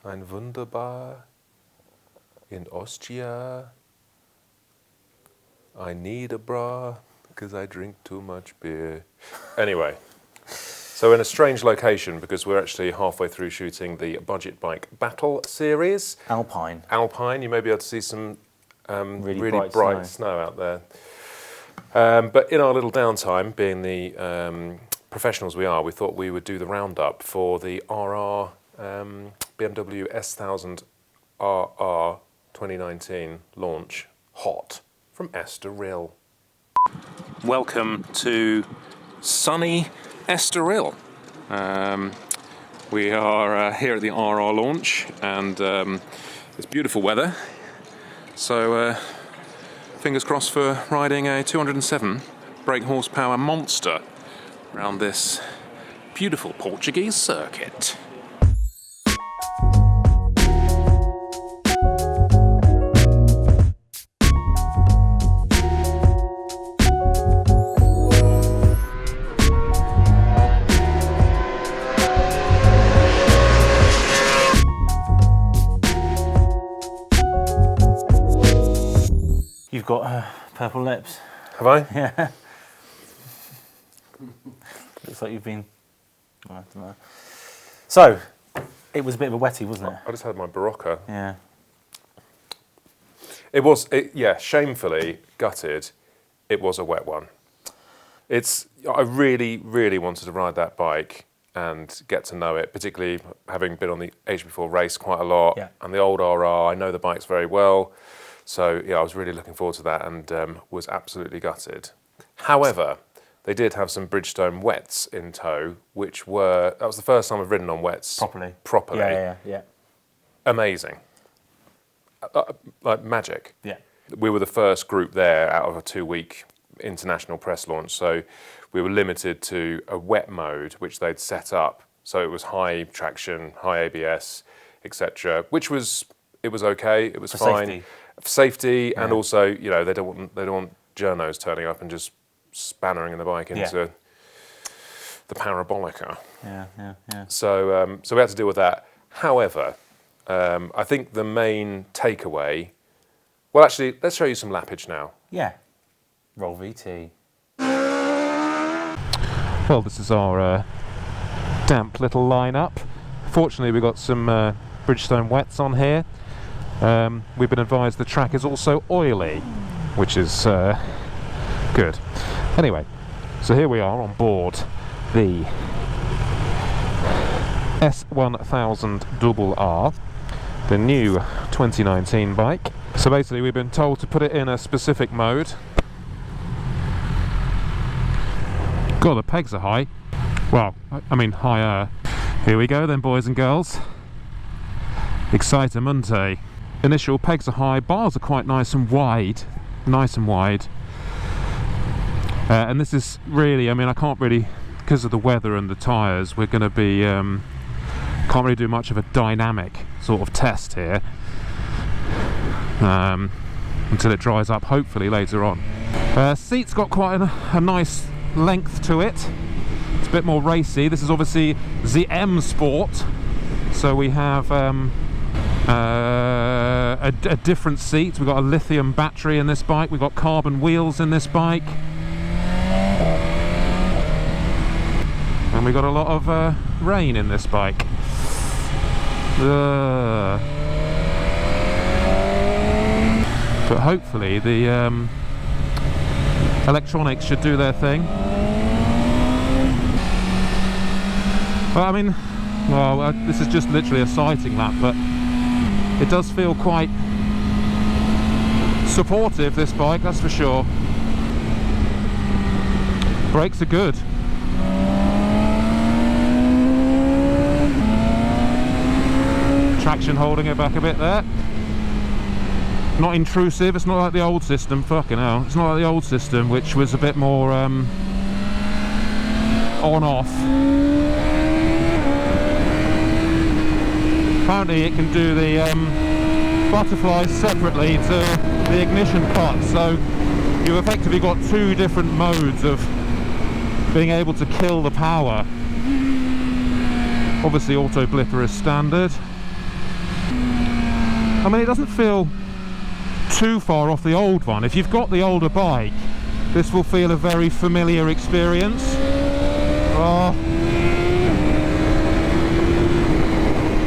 ein Wunderbar in Ostia. I need a bra because I drink too much beer. Anyway, so in a strange location because we're actually halfway through shooting the Budget Bike Battle series. Alpine. You may be able to see some really bright bright snow out there. But in our little downtime, being the professionals we are, we thought we would do the roundup for the RR BMW S1000 RR 2019 launch, hot, from Estoril. Welcome to sunny Estoril. We are here at the RR launch, and it's beautiful weather. So fingers crossed for riding a 207 brake horsepower monster around this beautiful Portuguese circuit. You've got purple lips. Have I? Yeah. Looks like you've been... I don't know. So, it was a bit of a wetty, wasn't it? I just had my Barocca. Yeah. It was, shamefully gutted, it was a wet one. I really, really wanted to ride that bike and get to know it, particularly having been on the HB4 race quite a lot. Yeah. And the old RR, I know the bikes very well. So, I was really looking forward to that and was absolutely gutted. However, they did have some Bridgestone wets in tow, that was the first time I've ridden on wets. Properly. Yeah. Amazing. Like magic. Yeah. We were the first group there out of a 2-week international press launch, so we were limited to a wet mode, which they'd set up. So it was high traction, high ABS, etc., which was okay. It was fine. Safety, and also, they don't want journos turning up and just spannering the bike into the parabolica. Yeah. So we had to deal with that. However, I think the main takeaway... Well, actually, let's show you some lappage now. Yeah. Roll VT. Well, this is our damp little lineup. Fortunately, we've got some Bridgestone wets on here. We've been advised the track is also oily, which is good. Anyway, so here we are on board the S1000 RR, the new 2019 bike. So basically we've been told to put it in a specific mode. God, the pegs are high. Well, I mean higher. Here we go then, boys and girls. Excitamente. Initial pegs are high, bars are quite nice and wide. And this is really, I can't really, because of the weather and the tyres, we're going to be, can't really do much of a dynamic sort of test here until it dries up, hopefully later on. Seat's got quite a nice length to it. It's a bit more racy. This is obviously the M Sport, so we have a different seat. We've got a lithium battery in this bike, we've got carbon wheels in this bike, and we've got a lot of rain in this bike. But hopefully the electronics should do their thing. Well, this is just literally a sighting lap, but it does feel quite supportive, this bike, that's for sure. Brakes are good. Traction holding it back a bit there. Not intrusive, it's not like the old system, fucking hell. It's not like the old system, which was a bit more on-off. Apparently it can do the butterflies separately to the ignition pot, so you've effectively got two different modes of being able to kill the power. Obviously auto blipper is standard. I mean, it doesn't feel too far off the old one. If you've got the older bike, this will feel a very familiar experience. Oh.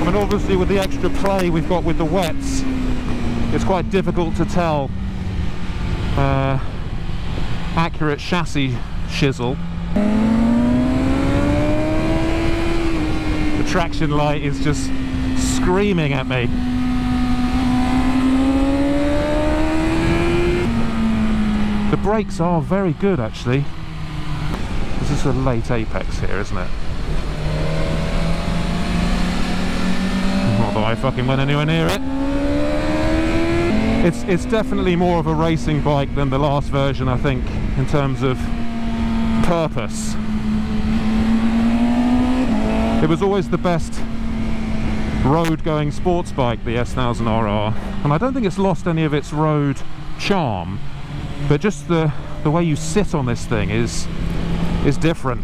I mean, obviously with the extra play we've got with the wets, it's quite difficult to tell accurate chassis chisel. The traction light is just screaming at me. The brakes are very good, actually. This is a late apex here, isn't it? Not that I fucking went anywhere near it. It's definitely more of a racing bike than the last version, I think, in terms of purpose. It was always the best road-going sports bike, the S1000RR, and I don't think it's lost any of its road charm, but just the way you sit on this thing is different.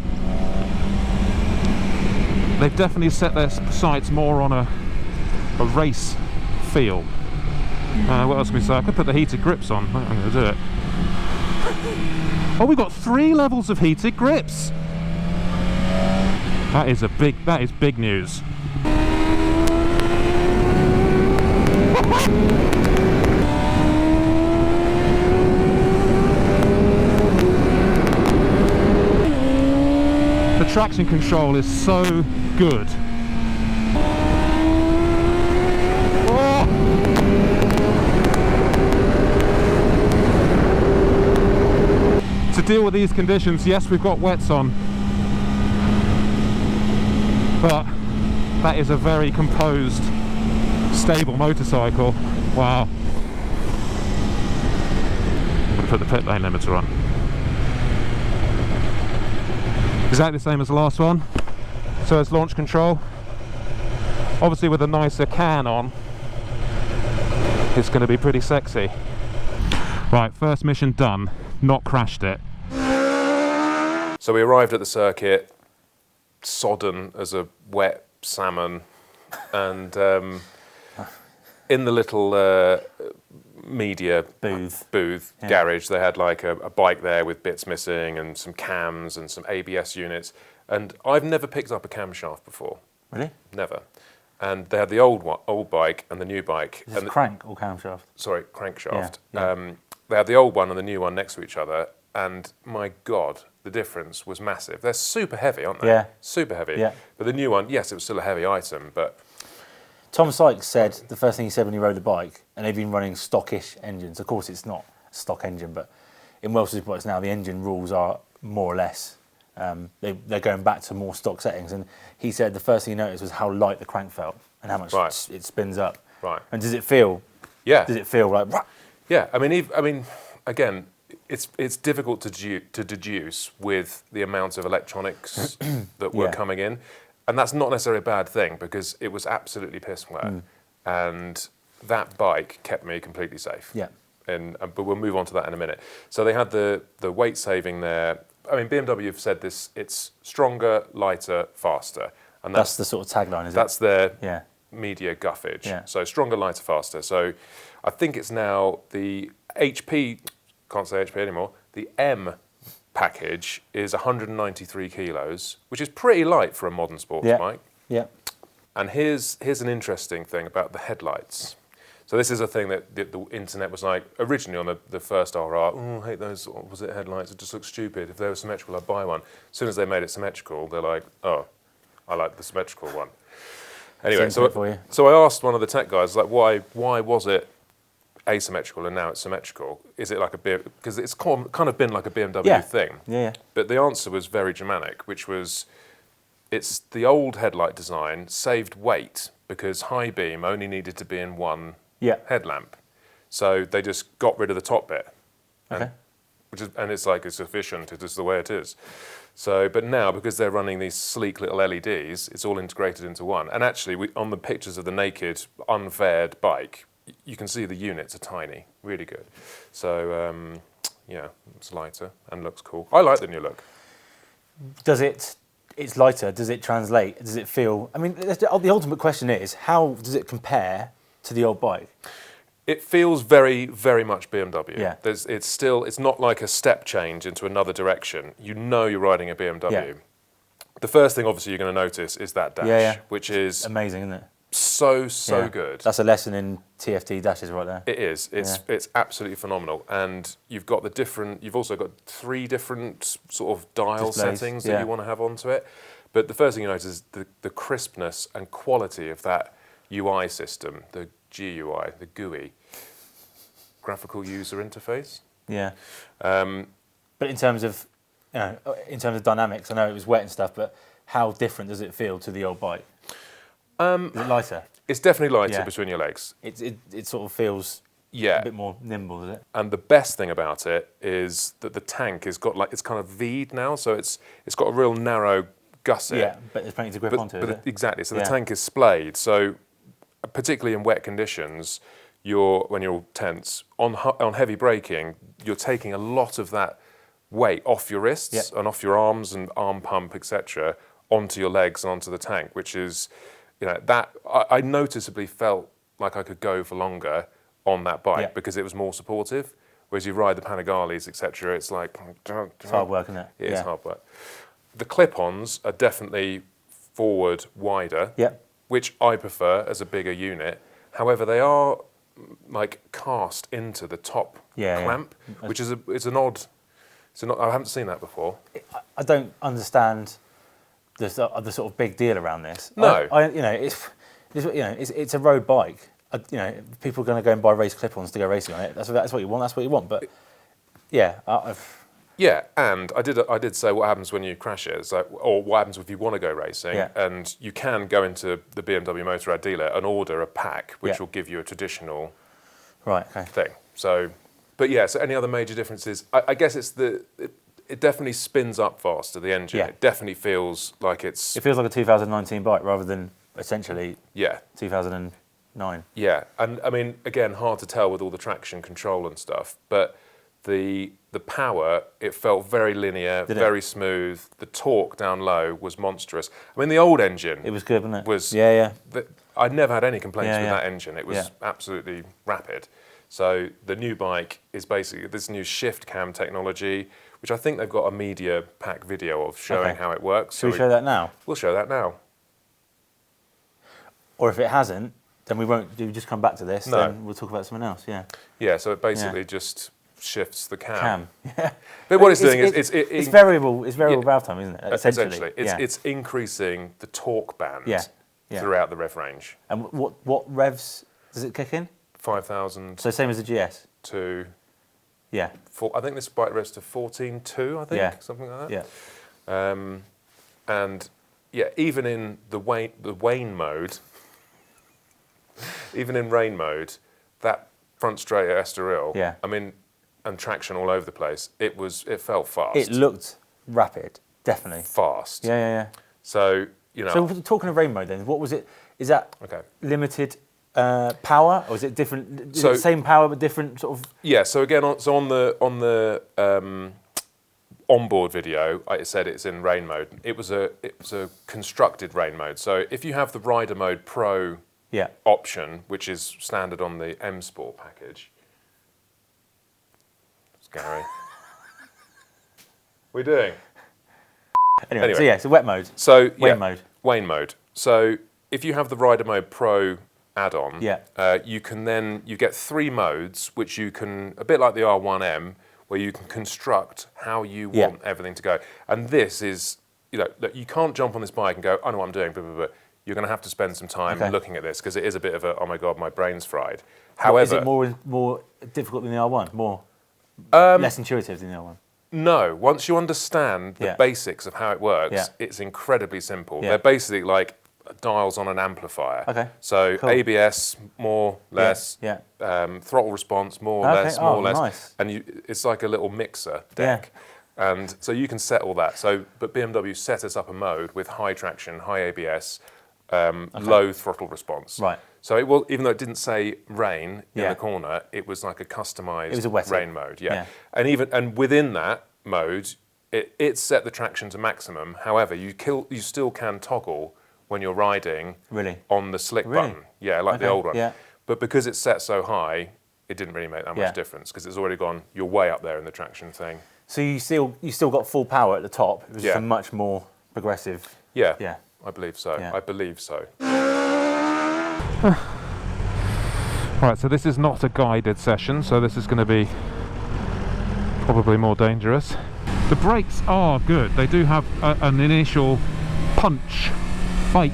They've definitely set their sights more on a race feel. What else can we say? I could put the heated grips on. I'm going to do it. Oh, we've got 3 levels of heated grips. That is big news. The traction control is so good. To deal with these conditions, yes, we've got wets on, but that is a very composed, stable motorcycle. Wow. I'm going to put the pit lane limiter on. Exactly the same as the last one. So it's launch control. Obviously with a nicer can on, it's going to be pretty sexy. Right, first mission done. Not crashed it. So we arrived at the circuit, sodden as a wet salmon, and in the little media booth yeah. garage, they had like a bike there with bits missing and some cams and some ABS units. And I've never picked up a camshaft before. Really? Never. And they had the old bike and the new bike. Is this crank or camshaft? Sorry, crankshaft. Yeah. They had the old one and the new one next to each other, and my God, the difference was massive. They're super heavy, aren't they? Yeah. Super heavy. Yeah. But the new one, yes, it was still a heavy item, but... Tom Sykes said, the first thing he said when he rode the bike, and they've been running stockish engines. Of course, it's not a stock engine, but in Welsh superbikes now, the engine rules are more or less, they're going back to more stock settings. And he said the first thing he noticed was how light the crank felt and how much it spins up. Right. And does it feel? Yeah. Does it feel like? Yeah. I mean, again, it's difficult to deduce with the amount of electronics that were coming in, and that's not necessarily a bad thing because it was absolutely piss wet, and that bike kept me completely safe. Yeah. But we'll move on to that in a minute. So they had the weight saving there. I mean, BMW have said this: it's stronger, lighter, faster, and that's the sort of tagline, is it? That's their media guffage. Yeah. So stronger, lighter, faster. So I think it's now the HP. Can't say HP anymore. The M package is 193 kilos, which is pretty light for a modern sports bike. Yeah. And here's an interesting thing about the headlights. So this is a thing that the internet was like, originally on the first RR, oh, I hate those opposite headlights, it just looks stupid. If they were symmetrical, I'd buy one. As soon as they made it symmetrical, they're like, oh, I like the symmetrical one. Anyway, so I asked one of the tech guys, like, why was it asymmetrical and now it's symmetrical? Is it like because it's kind of been like a BMW thing. Yeah. But the answer was very dramatic, which was it's the old headlight design saved weight because high beam only needed to be in one headlamp. So they just got rid of the top bit. Okay. And it's like it's efficient, it is the way it is. So, but now because they're running these sleek little LEDs, it's all integrated into one. And actually, on the pictures of the naked, unfaired bike, you can see the units are tiny, really good. So, it's lighter and looks cool. I like the new look. It's lighter, does it translate? Does it feel, I mean, the ultimate question is, how does it compare to the old bike? It feels very, very much BMW. Yeah. It's not like a step change into another direction. You know you're riding a BMW. Yeah. The first thing, obviously, you're going to notice is that dash, which is amazing, isn't it? so good. That's a lesson in TFT dashes right there. It is. It's absolutely phenomenal. And you've also got 3 different sort of dial Displays, settings that you want to have onto it. But the first thing you notice is the crispness and quality of that UI system, the GUI, the GUI, graphical user interface. Yeah. But in terms of dynamics, I know it was wet and stuff, but how different does it feel to the old bike? Is it lighter? It's definitely lighter between your legs. It sort of feels a bit more nimble, does it? And the best thing about it is that the tank has got it's kind of V'd now, so it's got a real narrow gusset. Yeah, but there's plenty to grip onto, is it? Exactly. So the tank is splayed. So particularly in wet conditions, when you're all tense, on heavy braking, you're taking a lot of that weight off your wrists and off your arms and arm pump, etc., onto your legs and onto the tank, which is, that I noticeably felt like I could go for longer on that bike because it was more supportive. Whereas you ride the Panigales, etc., it's like it's hard work, isn't it? It is hard work. The clip-ons are definitely forward wider, which I prefer as a bigger unit. However, they are like cast into the top clamp, which is an odd. I haven't seen that before. I don't understand the sort of big deal around this. No, it's a road bike. People are going to go and buy race clip-ons to go racing on it. That's what you want. That's what you want. But and I did say what happens when you crash it, or what happens if you want to go racing, and you can go into the BMW Motorrad dealer and order a pack, which will give you a traditional thing. So, so any other major differences? I guess it definitely spins up faster, the engine. It definitely feels like It feels like a 2019 bike rather than essentially 2009. Yeah, and I mean, again, hard to tell with all the traction control and stuff, but the power, it felt very linear, very smooth. The torque down low was monstrous. I mean, the old engine... It was good, wasn't it? I'd never had any complaints with that engine. It was absolutely rapid. So the new bike is basically this new shift cam technology, which I think they've got a media pack video of showing how it works. Should we show that now? We'll show that now. Or if it hasn't, then we won't. Do just come back to this. No. Then we'll talk about something else. Yeah. Yeah. So it basically just shifts the cam. Yeah. But what it's doing is it's variable. It's variable valve time, isn't it? Essentially, it's increasing the torque band throughout the rev range. And what revs does it kick in? 5,000. So same as the GS. To. Yeah. I think this bike revs to 14.2. I think something like that. Yeah. And even in the wane mode. Even in rain mode, that front straight Estoril, I mean, and traction all over the place, it felt fast. It looked rapid, definitely. Fast. Yeah. So, So talking of rain mode then, what was it? Is that limited power, or is it different? Is it the same power but different sort of? Yeah. So again, on the onboard video, I said it's in rain mode. It was a constructed rain mode. So if you have the Rider Mode Pro option, which is standard on the M Sport package. It's Gary. What are we doing? Anyway, so wet mode. So Wane mode. So if you have the Rider Mode Pro add-on, you get 3 modes, which you can, a bit like the R1M, where you can construct how you want everything to go. And this is, you can't jump on this bike and go, I know what I'm doing, blah, blah, blah. You're going to have to spend some time looking at this because it is a bit of a, oh my God, my brain's fried. However, is it more difficult than the R1? Less intuitive than the R1? No. Once you understand the basics of how it works, it's incredibly simple. They're basically like dials on an amplifier. Okay. So cool. ABS, more, less. Throttle response, more, less, more, less. Nice. And it's like a little mixer deck. And so you can set all that. But BMW set us up a mode with high traction, high ABS, low throttle response. Right. So even though it didn't say rain in the corner, it was like a customized rain mode. And within that mode, it set the traction to maximum. However, you still can toggle when you're riding on the slick button. Yeah, like the old one. Yeah. But because it's set so high, it didn't really make that Yeah. much difference because it's already gone. You're way up there in the traction thing. So you still got full power at the top. It was just Yeah. a much more progressive. Yeah. Yeah. I believe so. Yeah. I believe so. Right, so this is not a guided session, so this is going to be probably more dangerous. The brakes are good. They do have an initial punch, bite.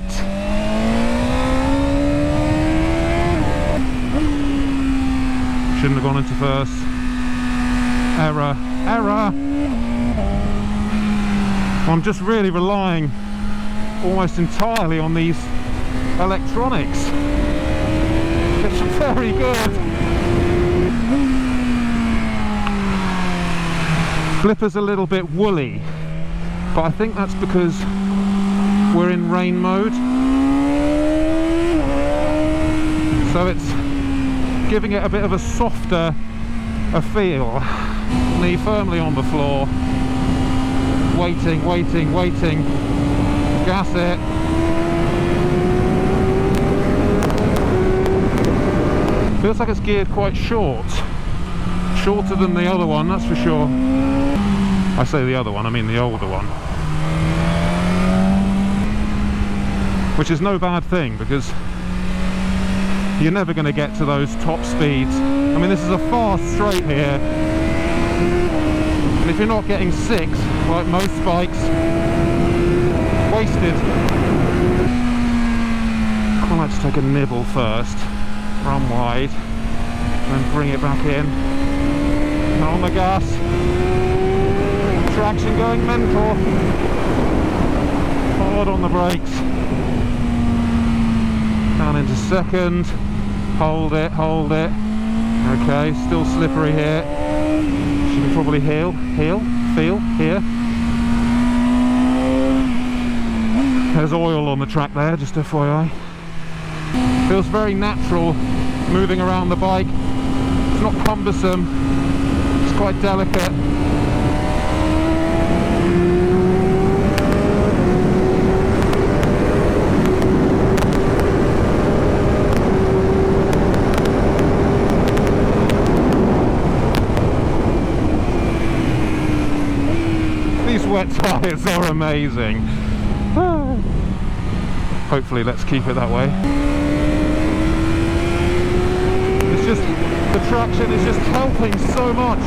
Shouldn't have gone into first. Error, error! I'm just really relying almost entirely on these electronics. It's very good. Flipper's a little bit woolly, but I think that's because we're in rain mode. So it's giving it a bit of a softer feel. Knee firmly on the floor. Waiting, waiting, waiting. Gas it. Feels like it's geared quite short. Shorter than the other one, that's for sure. I say the other one, I mean the older one. Which is no bad thing because you're never going to get to those top speeds. I mean, this is a fast straight here. And if you're not getting 6, like most bikes, wasted. I like to take a nibble first, run wide, and then bring it back in. And on the gas, traction going mental. Hard on the brakes. Down into second. Hold it, hold it. Okay, still slippery here. She can probably feel here. There's oil on the track there, just FYI. Feels very natural moving around the bike. It's not cumbersome, it's quite delicate. These wet tyres are amazing. Hopefully let's keep it that way. It's just, the traction is just helping so much.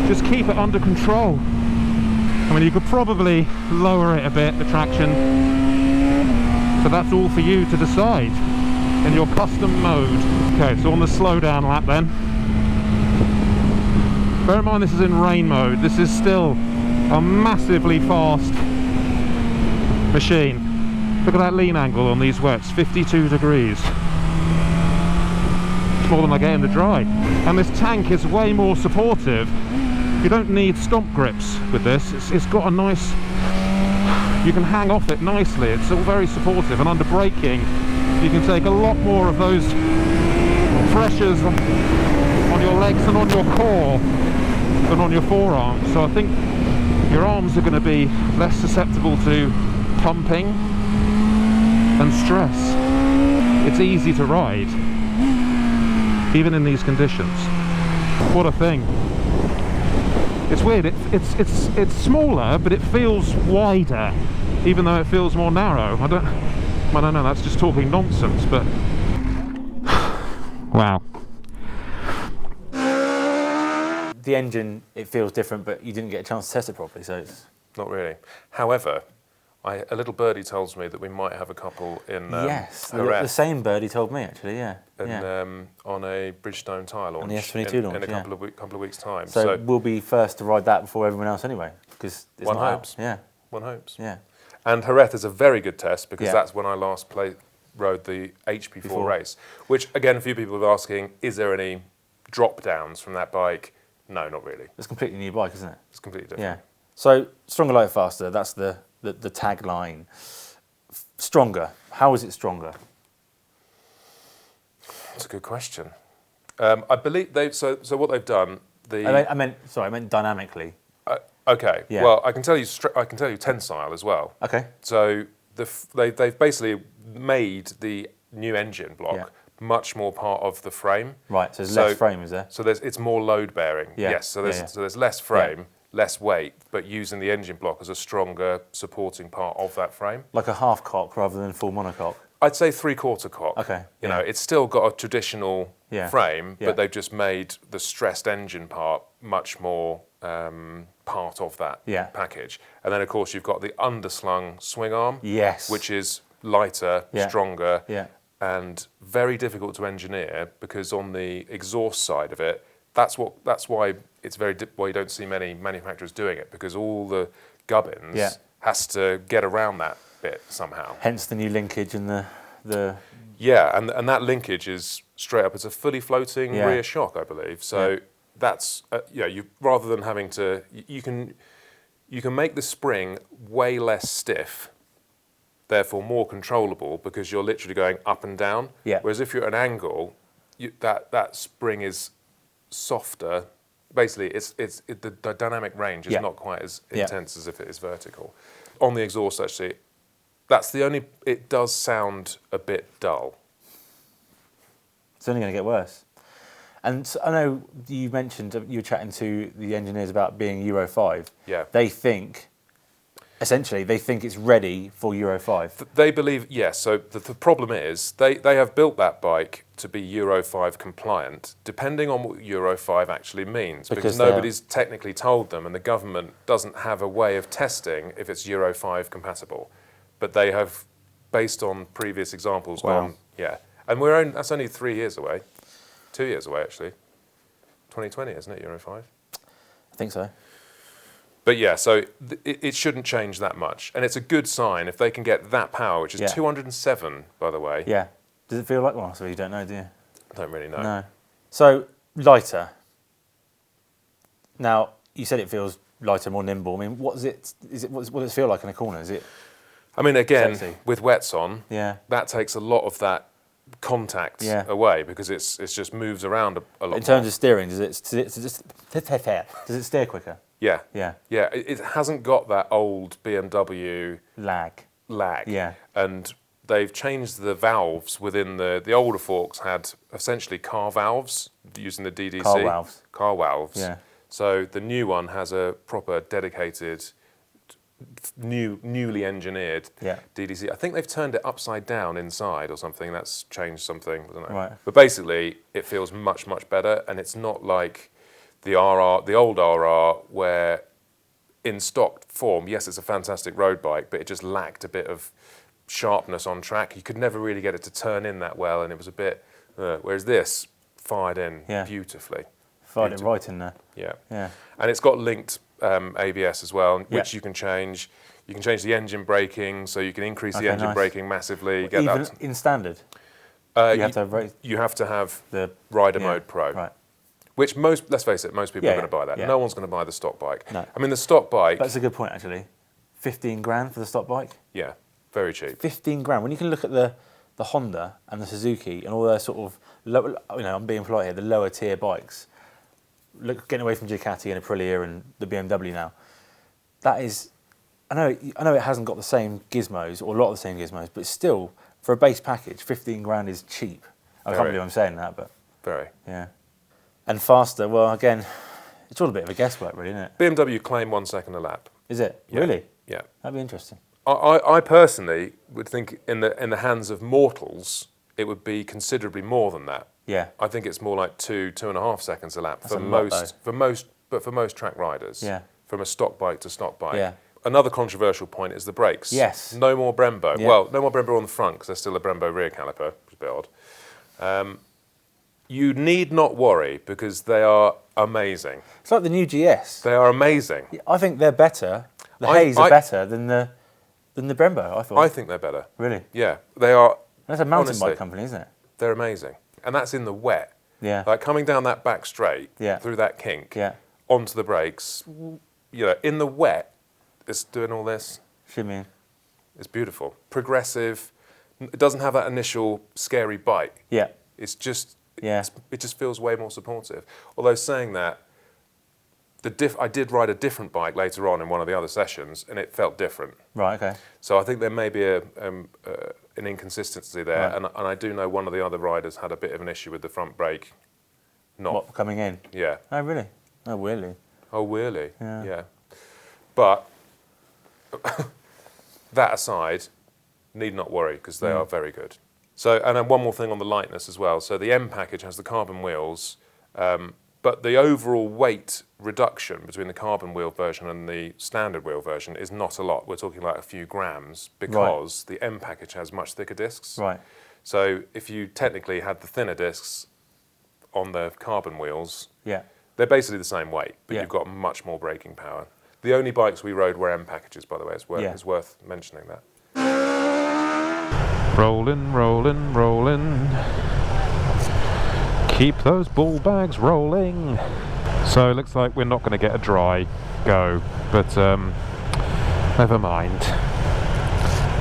Just keep it under control. I mean, you could probably lower it a bit, the traction, but that's all for you to decide in your custom mode. Okay, so on the slow down lap then. Bear in mind this is in rain mode. This is still a massively fast machine. Look at that lean angle on these wets, 52 degrees. It's more than I get in the dry. And this tank is way more supportive. You don't need stomp grips with this. It's got a nice, you can hang off it nicely. It's all very supportive, and under braking you can take a lot more of those pressures on your legs and on your core than on your forearms. So I think your arms are going to be less susceptible to pumping and stress. It's easy to ride, even in these conditions. What a thing. It's weird, it's smaller, but it feels wider, even though it feels more narrow. I don't know, that's just talking nonsense, but wow. The engine, it feels different, but you didn't get a chance to test it properly, so it's... Not really. However, a little birdie tells me that we might have a couple in yes, the Jerez same birdie told me, actually, yeah. and, on a Bridgestone tyre launch. On the S22 launch, in a yeah. couple of weeks' time. So we'll be first to ride that before everyone else anyway, because it's One not out. hopes. Yeah, one hopes. yeah. And Jerez is a very good test because Yeah. that's when I last rode the HP4 Before. race, which again, a few people are asking, is there any drop downs from that bike? No, not really. It's a completely new bike, isn't it? It's completely different. Yeah. So, stronger, lighter, faster, that's the tagline. Stronger, how is it stronger? That's a good question. I believe so what they've done, I meant dynamically. okay. Yeah. Well, I can tell you tensile as well. Okay. So they've basically made the new engine block, Yeah. much more part of the frame. Right, so there's less frame, is there? So it's more load bearing. Yeah. Yes. So Yeah, yeah. there's less frame, less weight, but using the engine block as a stronger supporting part of that frame. Like a half cock rather than full monocoque. I'd say 3/4 cock. Okay, You yeah. know, it's still got a traditional Yeah. frame, Yeah. but they've just made the stressed engine part much more part of that Yeah. package. And then, of course, you've got the underslung swing arm, Yes. which is lighter, Yeah. stronger, Yeah. and very difficult to engineer because on the exhaust side of it, that's why it's why you don't see many manufacturers doing it, because all the gubbins Yeah. has to get around that bit somehow. Hence the new linkage and the Yeah, and that linkage is straight up. It's a fully floating Yeah. rear shock, I believe. So Yeah. that's you rather than having to, you can make the spring way less stiff, therefore more controllable, because you're literally going up and down. Yeah. Whereas if you're at an angle, that spring is softer. Basically, the dynamic range is Yeah. not quite as Yeah. intense as if it is vertical. On the exhaust, actually, that's the only. It does sound a bit dull. It's only going to get worse. And so I know you mentioned you were chatting to the engineers about being Euro 5. Yeah. They think it's ready for Euro 5. They believe, yes. So the problem is they have built that bike to be Euro 5 compliant, depending on what Euro 5 actually means, because nobody's technically told them, and the government doesn't have a way of testing if it's Euro 5 compatible. But they have, based on previous examples, Wow. gone, yeah. And that's only 3 years away. 2 years away, actually. 2020, isn't it, Euro 5? I think so. But yeah, so it shouldn't change that much. And it's a good sign if they can get that power, which is Yeah. 207, by the way. Yeah. Does it feel like one? So you don't know, do you? I don't really know. No. So lighter. Now you said it feels lighter, more nimble. I mean, what does it feel like in a corner? Is it? I mean, again, Sexy. with wets on, Yeah. that takes a lot of that contact Yeah. away, because it's just moves around a lot In terms more. of steering, does it steer quicker? Yeah. Yeah. Yeah, it hasn't got that old BMW Lag. lag. Yeah. And they've changed the valves within the older forks had essentially car valves using the DDC. Car valves. Car valves. Yeah. So the new one has a proper dedicated, newly engineered Yeah. DDC. I think they've turned it upside down inside or something. That's changed something. I don't know. Right. But basically, it feels much, much better, and it's not like the old RR, where in stock form, yes, it's a fantastic road bike, but it just lacked a bit of sharpness on track. You could never really get it to turn in that well, and it was a bit. Whereas this fired in Yeah. beautifully. Fired it right in there. Yeah. Yeah. And it's got linked ABS as well, which Yeah. you can change. You can change the engine braking, so you can increase the Okay, engine nice. braking massively. Get Even that. in standard, You you have to have you have to have the Rider yeah, Mode Pro, Right. which let's face it, most people Yeah, are going to buy that. yeah. No one's going to buy the stock bike. No. I mean, the stock bike, That's a good point, actually. 15 grand for the stock bike. yeah, very cheap. 15 grand. When you can look at the Honda and the Suzuki and all their sort of, I'm being polite here, the lower tier bikes, getting away from Ducati and Aprilia and the BMW now, that is, I know it hasn't got the same gizmos, or a lot of the same gizmos, but still, for a base package, 15 grand is cheap. I can't Very. believe I'm saying that, but Very. yeah. And faster, well, again, it's all a bit of a guesswork, really, isn't it? BMW claim 1 second a lap. Is it? Yeah. Really? Yeah. That'd be interesting. I personally would think in the hands of mortals, it would be considerably more than that. Yeah. I think it's more like 2.5 seconds a lap That's a lot, for most track riders. Yeah. From a stock bike to stock bike. Yeah. Another controversial point is the brakes. Yes. No more Brembo. Yeah. Well, no more Brembo on the front, because there's still a Brembo rear caliper, which is a bit odd. You need not worry, because they are amazing. It's like the new GS. They are amazing. I think they're better. The I- Haze are better than the Brembo, I thought. I think they're better. Really? Yeah, they are. That's a mountain honestly, bike company, isn't it? They're amazing. And that's in the wet. Yeah. Like coming down that back straight, Yeah. through that kink, Yeah. onto the brakes, in the wet, it's doing all this. Shimmying. It's beautiful. Progressive. It doesn't have that initial scary bite. Yeah. It's just, Yeah. it just feels way more supportive. Although saying that, I did ride a different bike later on in one of the other sessions, and it felt different. Right, okay. So I think there may be an inconsistency there, Right. and I do know one of the other riders had a bit of an issue with the front brake. What, coming in? Yeah. Oh, really? Oh, really? Oh, really? Yeah. But that aside, need not worry because they are very good. So, and then one more thing on the lightness as well. So the M package has the carbon wheels, but the overall weight reduction between the carbon wheel version and the standard wheel version is not a lot. We're talking like a few grams because the M package has much thicker discs. Right. So if you technically had the thinner discs on the carbon wheels, Yeah. they're basically the same weight, but Yeah. you've got much more braking power. The only bikes we rode were M packages, by the way. It's worth mentioning that. Rolling, rolling, rolling. Keep those ball bags rolling. So it looks like we're not going to get a dry go, but never mind.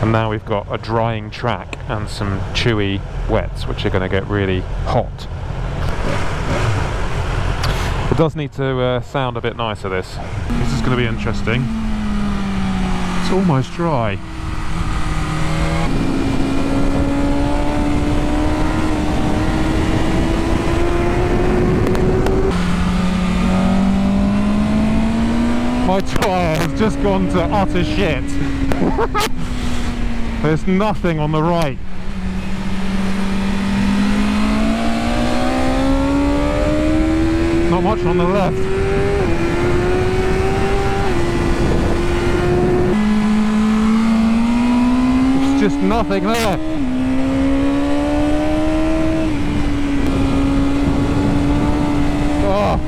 And now we've got a drying track and some chewy wets, which are going to get really hot. It does need to sound a bit nicer, this. This is going to be interesting. It's almost dry. My tyre has just gone to utter shit. There's nothing on the right. Not much on the left. It's just nothing there. Oh,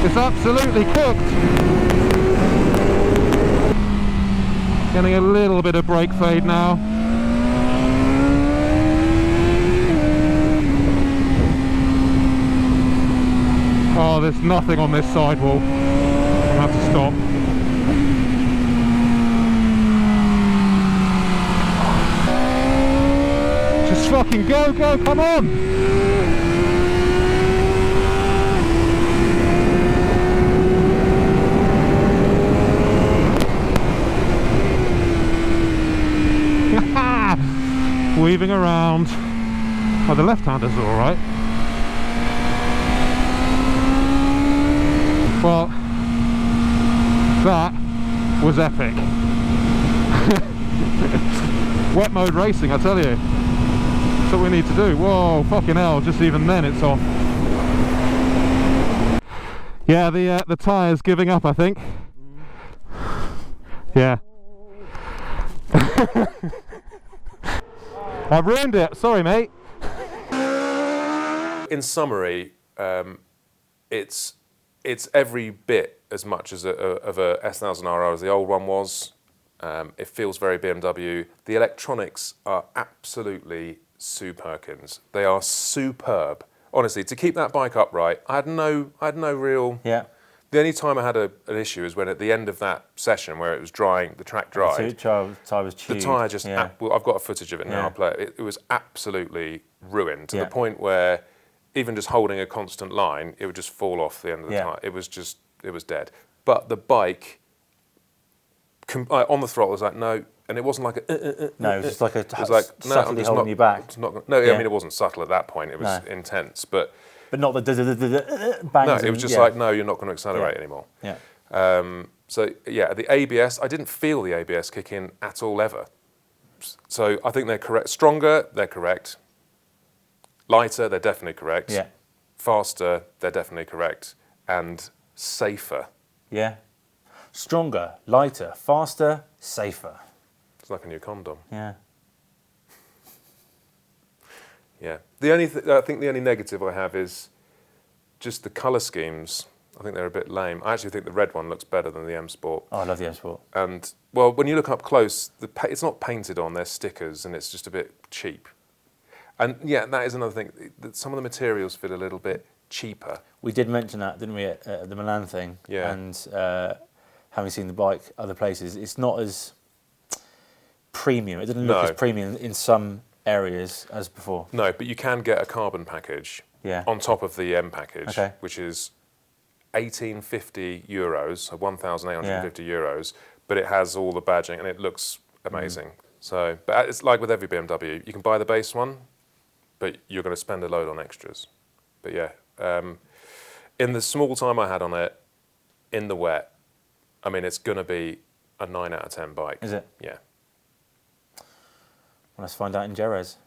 it's absolutely cooked. Getting a little bit of brake fade now. Oh, there's nothing on this sidewall. I'm gonna have to stop. Just fucking go, come on! Weaving around. Oh, the left-hander's all right. Well, that was epic. Wet mode racing, I tell you. That's what we need to do. Whoa, fucking hell! Just even then, it's off. Yeah, the tyre's giving up, I think. Yeah. I've ruined it. Sorry, mate. In summary, it's every bit as much as of a S1000RR as the old one was. It feels very BMW. The electronics are absolutely superkins. They are superb. Honestly, to keep that bike upright, I had no real. Yeah. The only time I had an issue is when at the end of that session where it was drying, the track dried. So tyre was chewed. The tyre just, Yeah. well, I've got a footage of it now, Yeah. I'll play it. It was absolutely ruined to Yeah. the point where even just holding a constant line, it would just fall off the end of the Yeah. tyre. It was dead. But the bike, on the throttle, was like, no, and it wasn't like a... No, it was just like a it was like, no, I'm subtly just holding not, you back. it's not, no, Yeah. I mean, it wasn't subtle at that point, it was No. intense, but... But not the bangs. No, it was just like, no, you're not going to accelerate anymore. Yeah. So yeah, the ABS, I didn't feel the ABS kick in at all ever. So I think they're correct. Stronger, they're correct. Lighter, they're definitely correct. Yeah. Faster, they're definitely correct. And safer. Yeah. Stronger, lighter, faster, safer. It's like a new condom. Yeah. Yeah. I think the only negative I have is just the colour schemes. I think they're a bit lame. I actually think the red one looks better than the M Sport. Oh, I love the M Sport. And, well, when you look up close, it's not painted on, they're stickers, and it's just a bit cheap. And, yeah, that is another thing. Some of the materials feel a little bit cheaper. We did mention that, didn't we, at the Milan thing? Yeah. And having seen the bike other places, it's not as premium. It doesn't look No. as premium in some areas as before. No, but you can get a carbon package on top of the M package, which is 1,850 euros, so 1,850 euros, but it has all the badging and it looks amazing. So, but it's like with every BMW, you can buy the base one, but you're going to spend a load on extras. But yeah, in the small time I had on it, in the wet, I mean, it's going to be a 9 out of 10 bike. Is it? Yeah. Well, let's find out in Jerez.